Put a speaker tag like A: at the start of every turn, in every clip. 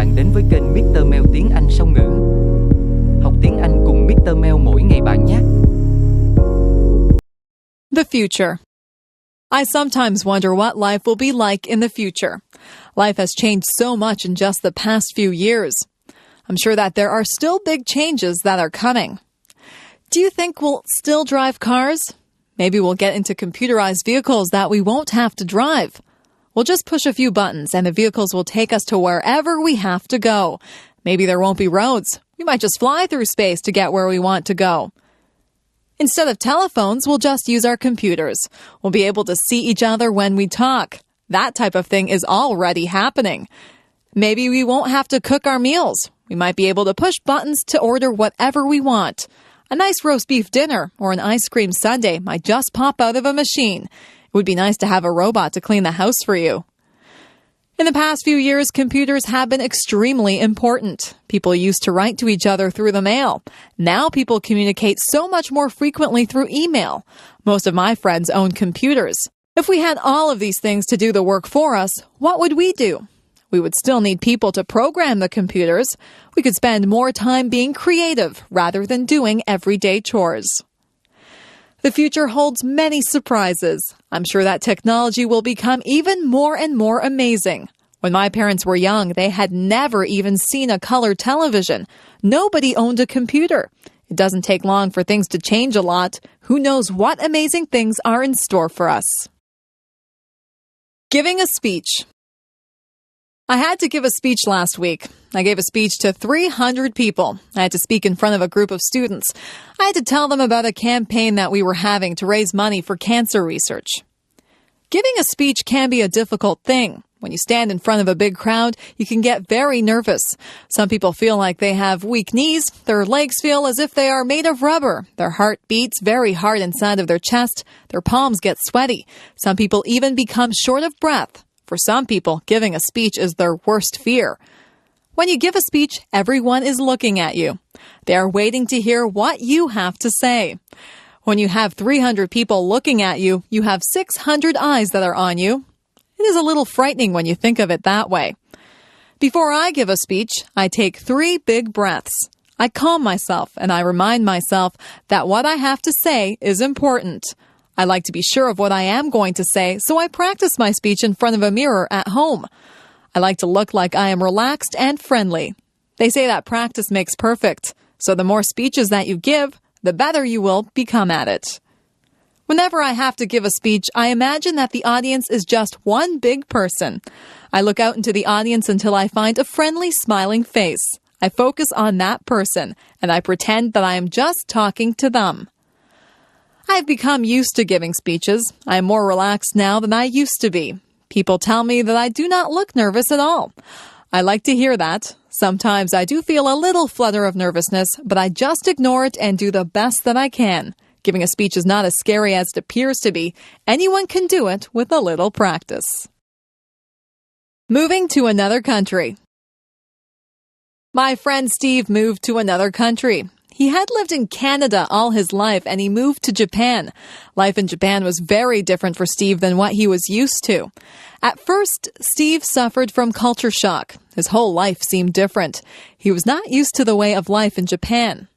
A: bạn đến với kênh Mr MEO tiếng Anh song ngữ. Học tiếng Anh cùng Mr MEO mỗi ngày bạn nhé.
B: The future. I sometimes wonder what life will be like in the future. Life has changed so much in just the past few years. I'm sure that there are still big changes that are coming. Do you think we'll still drive cars? Maybe we'll get into computerized vehicles that we won't have to drive. We'll just push a few buttons and the vehicles will take us to wherever we have to go. Maybe there won't be roads. We might just fly through space to get where we want to go. Instead of telephones, we'll just use our computers. We'll be able to see each other when we talk. That type of thing is already happening. Maybe we won't have to cook our meals. We might be able to push buttons to order whatever we want. A nice roast beef dinner or an ice cream sundae might just pop out of a machine. It would be nice to have a robot to clean the house for you. In the past few years, computers have been extremely important. People used to write to each other through the mail. Now people communicate so much more frequently through email. Most of my friends own computers. If we had all of these things to do the work for us, what would we do? We would still need people to program the computers. We could spend more time being creative rather than doing everyday chores. The future holds many surprises. I'm sure that technology will become even more and more amazing. When my parents were young, they had never even seen a color television. Nobody owned a computer. It doesn't take long for things to change a lot. Who knows what amazing things are in store for us? Giving a speech. I had to give a speech last week. I gave a speech to 300 people. I had to speak in front of a group of students. I had to tell them about a campaign that we were having to raise money for cancer research. Giving a speech can be a difficult thing. When you stand in front of a big crowd, you can get very nervous. Some people feel like they have weak knees. Their legs feel as if they are made of rubber. Their heart beats very hard inside of their chest. Their palms get sweaty. Some people even become short of breath. For some people, giving a speech is their worst fear. When you give a speech, everyone is looking at you. They are waiting to hear what you have to say. When you have 300 people looking at you, you have 600 eyes that are on you. It is a little frightening when you think of it that way. Before I give a speech, I take 3 big breaths. I calm myself and I remind myself that what I have to say is important. I like to be sure of what I am going to say, so I practice my speech in front of a mirror at home. I like to look like I am relaxed and friendly. They say that practice makes perfect, so the more speeches that you give, the better you will become at it. Whenever I have to give a speech, I imagine that the audience is just one big person. I look out into the audience until I find a friendly, smiling face. I focus on that person, and I pretend that I am just talking to them. I've become used to giving speeches. I am more relaxed now than I used to be. People tell me that I do not look nervous at all. I like to hear that. Sometimes I do feel a little flutter of nervousness, but I just ignore it and do the best that I can. Giving a speech is not as scary as it appears to be. Anyone can do it with a little practice. Moving to another country. My friend Steve moved to another country. He had lived in Canada all his life and he moved to Japan. Life in Japan was very different for Steve than what he was used to. At first, Steve suffered from culture shock. His whole life seemed different. He was not used to the way of life in Japan.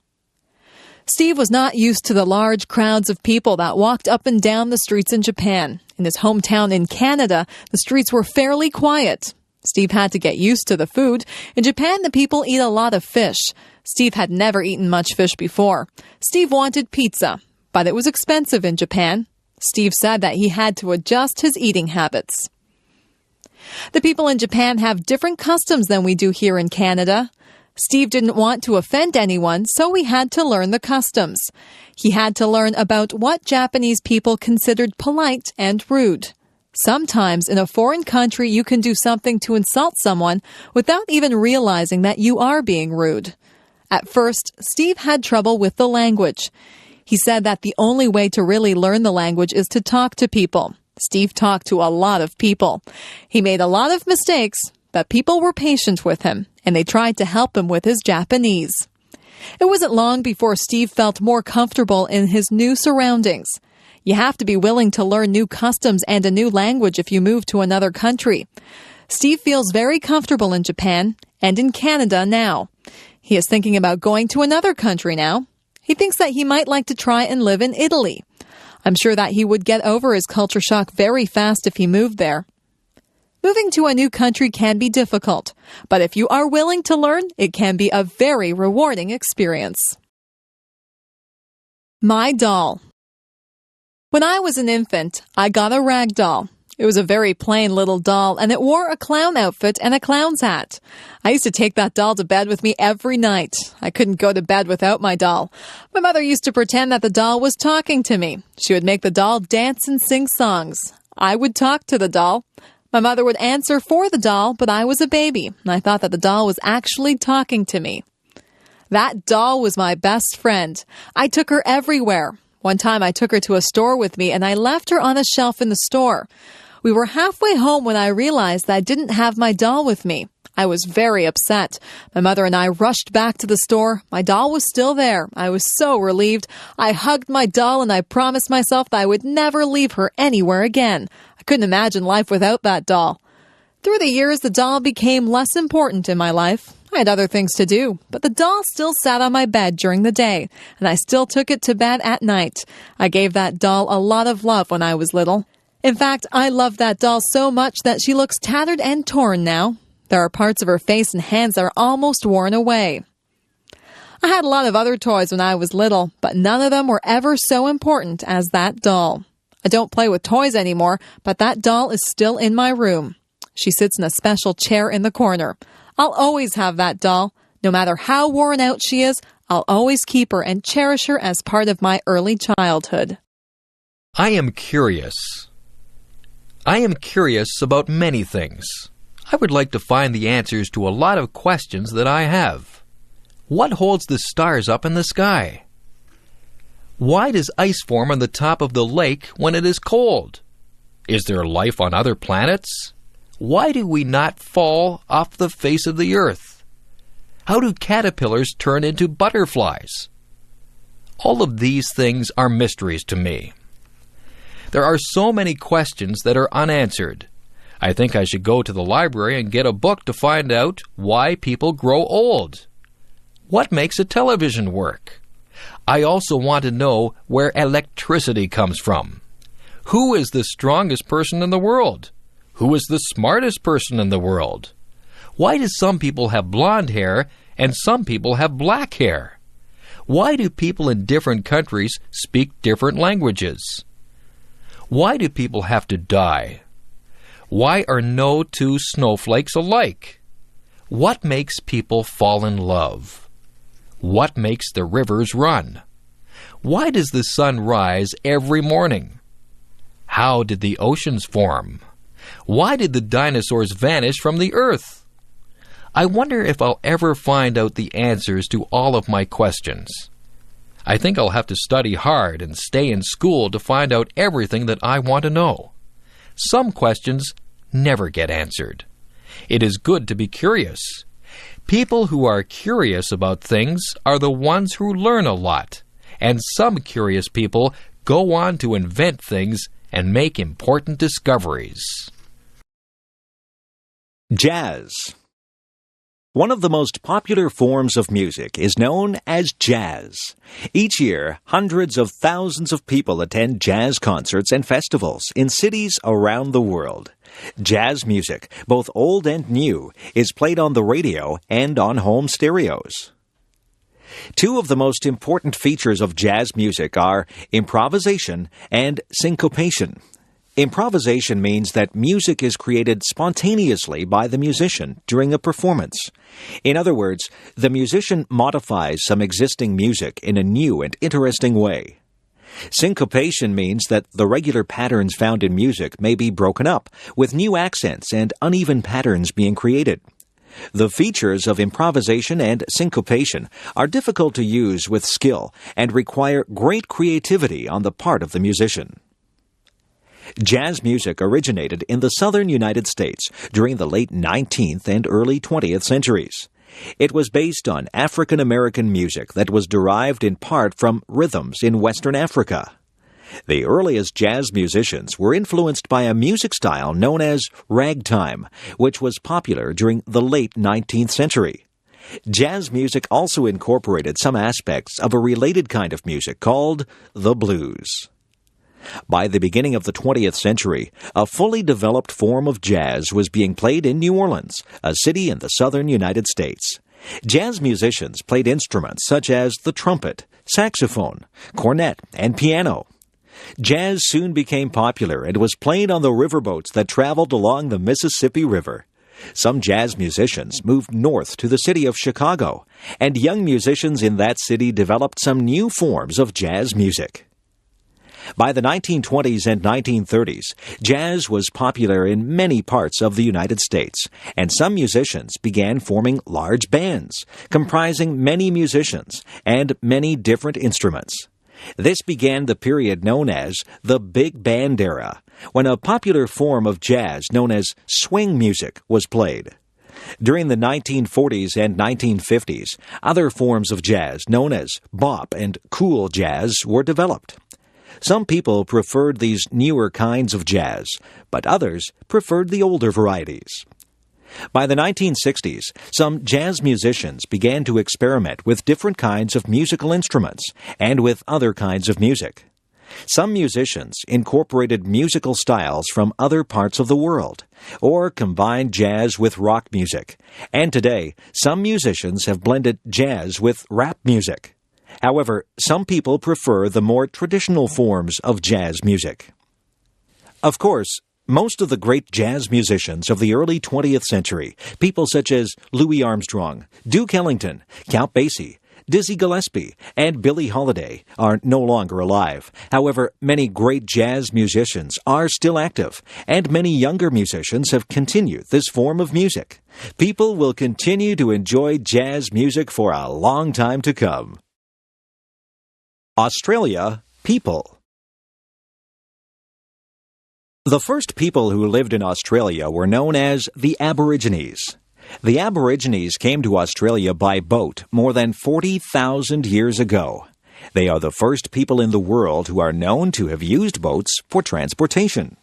B: Steve was not used to the large crowds of people that walked up and down the streets in Japan. In his hometown in Canada, the streets were fairly quiet. Steve had to get used to the food. In Japan, the people eat a lot of fish. Steve had never eaten much fish before. Steve wanted pizza, but it was expensive in Japan. Steve said that he had to adjust his eating habits. The people in Japan have different customs than we do here in Canada. Steve didn't want to offend anyone, so he had to learn the customs. He had to learn about what Japanese people considered polite and rude. Sometimes in a foreign country, you can do something to insult someone without even realizing that you are being rude. At first, Steve had trouble with the language. He said that the only way to really learn the language is to talk to people. Steve talked to a lot of people. He made a lot of mistakes, but people were patient with him, and they tried to help him with his Japanese. It wasn't long before Steve felt more comfortable in his new surroundings. You have to be willing to learn new customs and a new language if you move to another country. Steve feels very comfortable in Japan, and in Canada now. He is thinking about going to another country now. He thinks that he might like to try and live in Italy. I'm sure that he would get over his culture shock very fast if he moved there. Moving to a new country can be difficult, but if you are willing to learn, it can be a very rewarding experience. My doll. When I was an infant, I got a rag doll. It was a very plain little doll, and it wore a clown outfit and a clown's hat. I used to take that doll to bed with me every night. I couldn't go to bed without my doll. My mother used to pretend that the doll was talking to me. She would make the doll dance and sing songs. I would talk to the doll. My mother would answer for the doll, but I was a baby, and I thought that the doll was actually talking to me. That doll was my best friend. I took her everywhere. One time I took her to a store with me, and I left her on a shelf in the store. We were halfway home when I realized that I didn't have my doll with me. I was very upset. My mother and I rushed back to the store. My doll was still there. I was so relieved. I hugged my doll and I promised myself that I would never leave her anywhere again. I couldn't imagine life without that doll. Through the years, the doll became less important in my life. I had other things to do, but the doll still sat on my bed during the day, and I still took it to bed at night. I gave that doll a lot of love when I was little. In fact, I love that doll so much that she looks tattered and torn now. There are parts of her face and hands that are almost worn away. I had a lot of other toys when I was little, but none of them were ever so important as that doll. I don't play with toys anymore, but that doll is still in my room. She sits in a special chair in the corner. I'll always have that doll. No matter how worn out she is, I'll always keep her and cherish her as part of my early childhood.
C: I am curious. I am curious about many things. I would like to find the answers to a lot of questions that I have. What holds the stars up in the sky? Why does ice form on the top of the lake when it is cold? Is there life on other planets? Why do we not fall off the face of the earth? How do caterpillars turn into butterflies? All of these things are mysteries to me. There are so many questions that are unanswered. I think I should go to the library and get a book to find out why people grow old. What makes a television work? I also want to know where electricity comes from. Who is the strongest person in the world? Who is the smartest person in the world? Why do some people have blonde hair and some people have black hair? Why do people in different countries speak different languages? Why do people have to die? Why are no two snowflakes alike? What makes people fall in love? What makes the rivers run? Why does the sun rise every morning? How did the oceans form? Why did the dinosaurs vanish from the earth? I wonder if I'll ever find out the answers to all of my questions. I think I'll have to study hard and stay in school to find out everything that I want to know. Some questions never get answered. It is good to be curious. People who are curious about things are the ones who learn a lot, and some curious people go on to invent things and make important discoveries.
D: Jazz. One of the most popular forms of music is known as jazz. Each year, hundreds of thousands of people attend jazz concerts and festivals in cities around the world. Jazz music, both old and new, is played on the radio and on home stereos. Two of the most important features of jazz music are improvisation and syncopation. Improvisation means that music is created spontaneously by the musician during a performance. In other words, the musician modifies some existing music in a new and interesting way. Syncopation means that the regular patterns found in music may be broken up, with new accents and uneven patterns being created. The features of improvisation and syncopation are difficult to use with skill and require great creativity on the part of the musician. Jazz music originated in the southern United States during the late 19th and early 20th centuries. It was based on African American music that was derived in part from rhythms in Western Africa. The earliest jazz musicians were influenced by a music style known as ragtime, which was popular during the late 19th century. Jazz music also incorporated some aspects of a related kind of music called the blues. By the beginning of the 20th century, a fully developed form of jazz was being played in New Orleans, a city in the southern United States. Jazz musicians played instruments such as the trumpet, saxophone, cornet, and piano. Jazz soon became popular and was played on the riverboats that traveled along the Mississippi River. Some jazz musicians moved north to the city of Chicago, and young musicians in that city developed some new forms of jazz music. By the 1920s and 1930s, jazz was popular in many parts of the United States, and some musicians began forming large bands, comprising many musicians and many different instruments. This began the period known as the Big Band era, when a popular form of jazz known as swing music was played. During the 1940s and 1950s, other forms of jazz known as bop and cool jazz were developed. Some people preferred these newer kinds of jazz, but others preferred the older varieties. By the 1960s, some jazz musicians began to experiment with different kinds of musical instruments and with other kinds of music. Some musicians incorporated musical styles from other parts of the world, or combined jazz with rock music, and today, some musicians have blended jazz with rap music. However, some people prefer the more traditional forms of jazz music. Of course, most of the great jazz musicians of the early 20th century, people such as Louis Armstrong, Duke Ellington, Count Basie, Dizzy Gillespie, and Billie Holiday, are no longer alive. However, many great jazz musicians are still active, and many younger musicians have continued this form of music. People will continue to enjoy jazz music for a long time to come. Australia, people. The first people who lived in Australia were known as the Aborigines. The Aborigines came to Australia by boat more than 40,000 years ago. They are the first people in the world who are known to have used boats for transportation.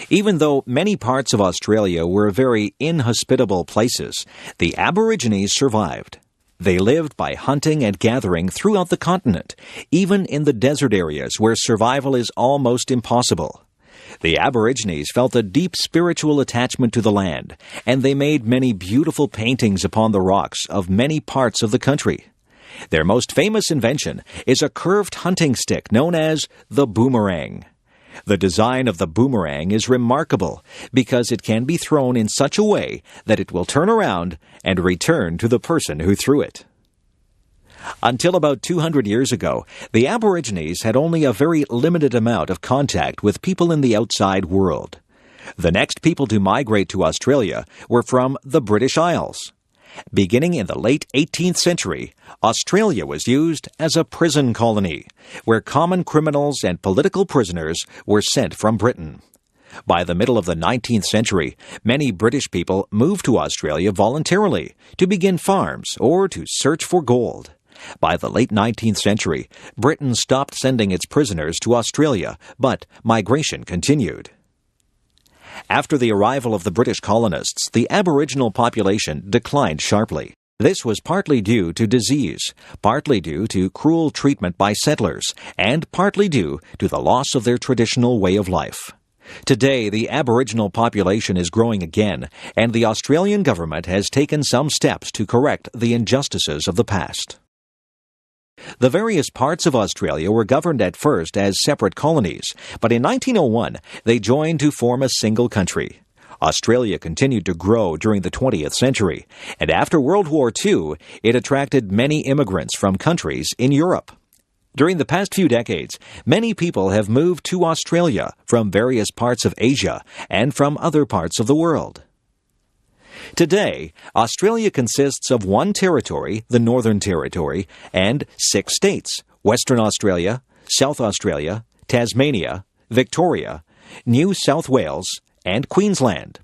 D: Even though many parts of Australia were very inhospitable places, the Aborigines survived. They lived by hunting and gathering throughout the continent, even in the desert areas where survival is almost impossible. The Aborigines felt a deep spiritual attachment to the land, and they made many beautiful paintings upon the rocks of many parts of the country. Their most famous invention is a curved hunting stick known as the boomerang. The design of the boomerang is remarkable because it can be thrown in such a way that it will turn around and return to the person who threw it. Until about 200 years ago, the Aborigines had only a very limited amount of contact with people in the outside world. The next people to migrate to Australia were from the British Isles. Beginning in the late 18th century, Australia was used as a prison colony, where common criminals and political prisoners were sent from Britain. By the middle of the 19th century, many British people moved to Australia voluntarily to begin farms or to search for gold. By the late 19th century, Britain stopped sending its prisoners to Australia, but migration continued. After the arrival of the British colonists, the Aboriginal population declined sharply. This was partly due to disease, partly due to cruel treatment by settlers, and partly due to the loss of their traditional way of life. Today, the Aboriginal population is growing again, and the Australian government has taken some steps to correct the injustices of the past. The various parts of Australia were governed at first as separate colonies, but in 1901 they joined to form a single country. Australia continued to grow during the 20th century, and after World War II, it attracted many immigrants from countries in Europe. During the past few decades, many people have moved to Australia from various parts of Asia and from other parts of the world. Today, Australia consists of one territory, the Northern Territory, and 6 states: Western Australia, South Australia, Tasmania, Victoria, New South Wales, and Queensland.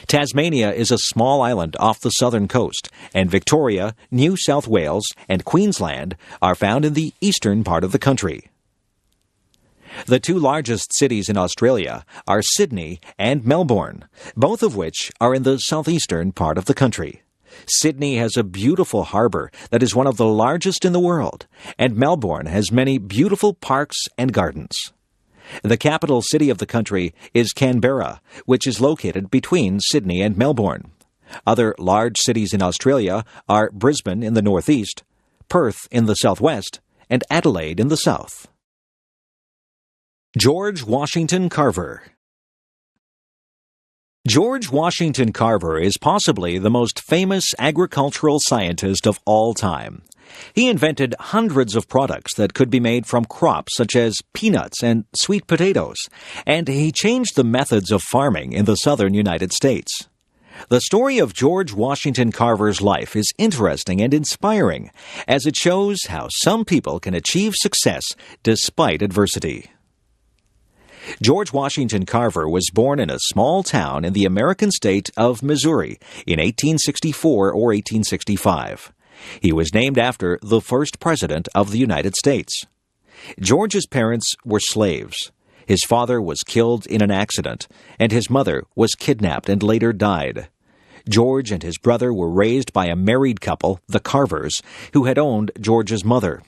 D: Tasmania is a small island off the southern coast, and Victoria, New South Wales, and Queensland are found in the eastern part of the country. The two largest cities in Australia are Sydney and Melbourne, both of which are in the southeastern part of the country. Sydney has a beautiful harbour that is one of the largest in the world, and Melbourne has many beautiful parks and gardens. The capital city of the country is Canberra, which is located between Sydney and Melbourne. Other large cities in Australia are Brisbane in the northeast, Perth in the southwest, and Adelaide in the south. George Washington Carver. George Washington Carver is possibly the most famous agricultural scientist of all time. He invented hundreds of products that could be made from crops such as peanuts and sweet potatoes, and he changed the methods of farming in the southern United States. The story of George Washington Carver's life is interesting and inspiring, as it shows how some people can achieve success despite adversity. George Washington Carver was born in a small town in the American state of Missouri in 1864 or 1865. He was named after the first president of the United States. George's parents were slaves. His father was killed in an accident, and his mother was kidnapped and later died. George and his brother were raised by a married couple, the Carvers, who had owned George's mother.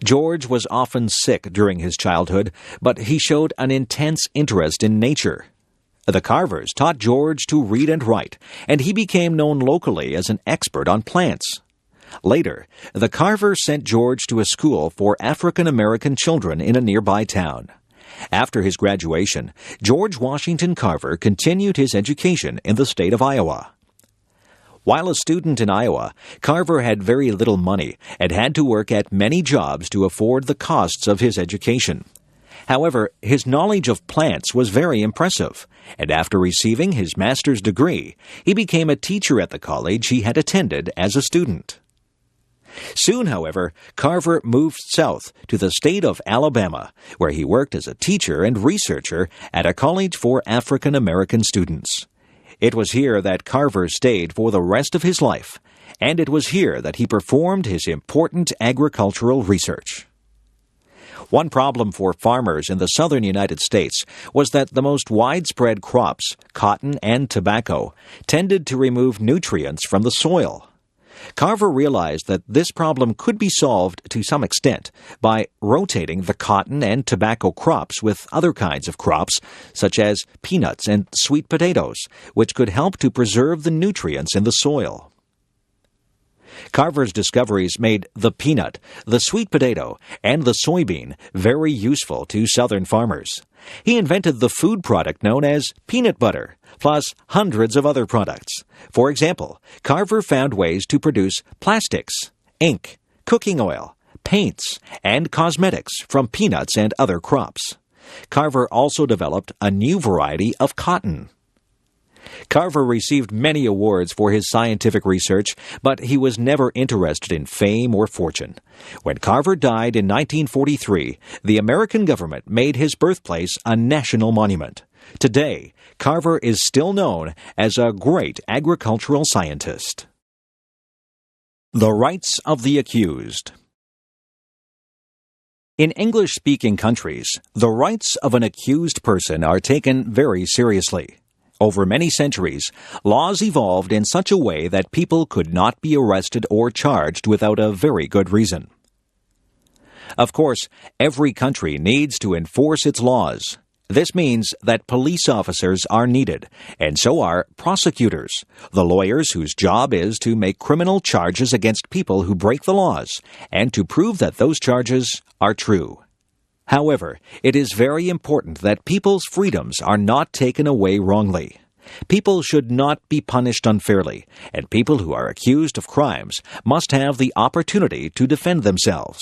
D: George was often sick during his childhood, but he showed an intense interest in nature. The Carvers taught George to read and write, and he became known locally as an expert on plants. Later, the Carvers sent George to a school for African American children in a nearby town. After his graduation, George Washington Carver continued his education in the state of Iowa. While a student in Iowa, Carver had very little money and had to work at many jobs to afford the costs of his education. However, his knowledge of plants was very impressive, and after receiving his master's degree, he became a teacher at the college he had attended as a student. Soon, however, Carver moved south to the state of Alabama, where he worked as a teacher and researcher at a college for African American students. It was here that Carver stayed for the rest of his life, and it was here that he performed his important agricultural research. One problem for farmers in the southern United States was that the most widespread crops, cotton and tobacco, tended to remove nutrients from the soil. Carver realized that this problem could be solved to some extent by rotating the cotton and tobacco crops with other kinds of crops, such as peanuts and sweet potatoes, which could help to preserve the nutrients in the soil. Carver's discoveries made the peanut, the sweet potato, and the soybean very useful to southern farmers. He invented the food product known as peanut butter, plus hundreds of other products. For example, Carver found ways to produce plastics, ink, cooking oil, paints, and cosmetics from peanuts and other crops. Carver also developed a new variety of cotton. Carver received many awards for his scientific research, but he was never interested in fame or fortune. When Carver died in 1943, the American government made his birthplace a national monument. Today, Carver is still known as a great agricultural scientist. The rights of the accused. In English-speaking countries, the rights of an accused person are taken very seriously. Over many centuries, laws evolved in such a way that people could not be arrested or charged without a very good reason. Of course, every country needs to enforce its laws. This means that police officers are needed, and so are prosecutors, the lawyers whose job is to make criminal charges against people who break the laws, and to prove that those charges are true. However, it is very important that people's freedoms are not taken away wrongly. People should not be punished unfairly, and people who are accused of crimes must have the opportunity to defend themselves.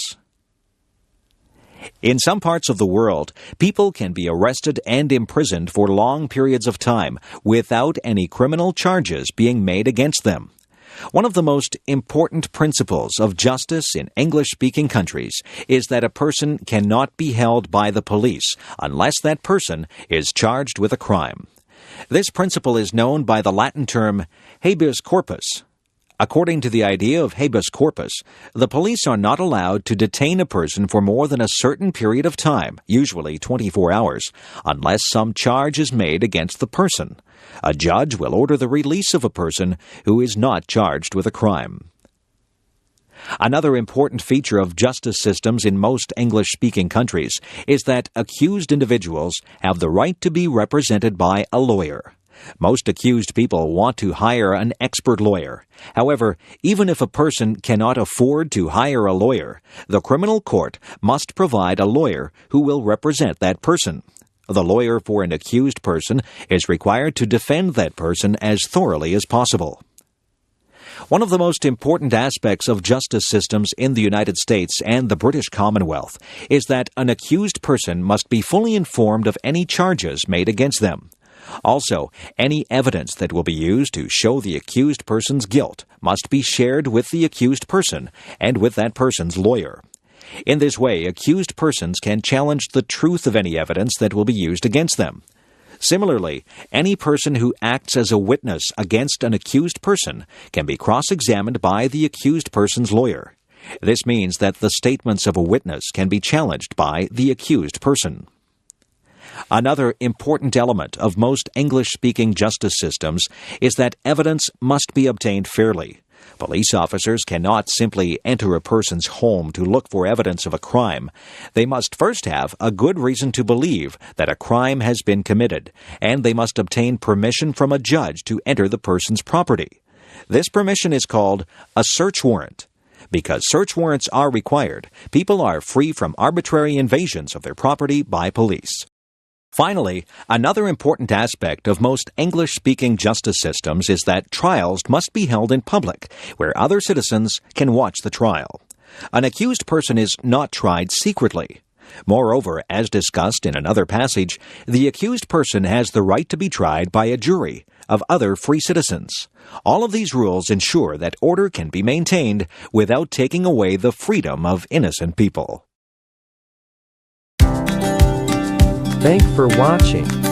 D: In some parts of the world, people can be arrested and imprisoned for long periods of time without any criminal charges being made against them. One of the most important principles of justice in English-speaking countries is that a person cannot be held by the police unless that person is charged with a crime. This principle is known by the Latin term habeas corpus. According to the idea of habeas corpus, the police are not allowed to detain a person for more than a certain period of time, usually 24 hours, unless some charge is made against the person. A judge will order the release of a person who is not charged with a crime. Another important feature of justice systems in most English-speaking countries is that accused individuals have the right to be represented by a lawyer. Most accused people want to hire an expert lawyer. However, even if a person cannot afford to hire a lawyer, the criminal court must provide a lawyer who will represent that person. The lawyer for an accused person is required to defend that person as thoroughly as possible. One of the most important aspects of justice systems in the United States and the British Commonwealth is that an accused person must be fully informed of any charges made against them. Also, any evidence that will be used to show the accused person's guilt must be shared with the accused person and with that person's lawyer. In this way, accused persons can challenge the truth of any evidence that will be used against them. Similarly, any person who acts as a witness against an accused person can be cross-examined by the accused person's lawyer. This means that the statements of a witness can be challenged by the accused person. Another important element of most English-speaking justice systems is that evidence must be obtained fairly. Police officers cannot simply enter a person's home to look for evidence of a crime. They must first have a good reason to believe that a crime has been committed, and they must obtain permission from a judge to enter the person's property. This permission is called a search warrant. Because search warrants are required, people are free from arbitrary invasions of their property by police. Finally, another important aspect of most English-speaking justice systems is that trials must be held in public, where other citizens can watch the trial. An accused person is not tried secretly. Moreover, as discussed in another passage, the accused person has the right to be tried by a jury of other free citizens. All of these rules ensure that order can be maintained without taking away the freedom of innocent people.
A: Thanks for watching.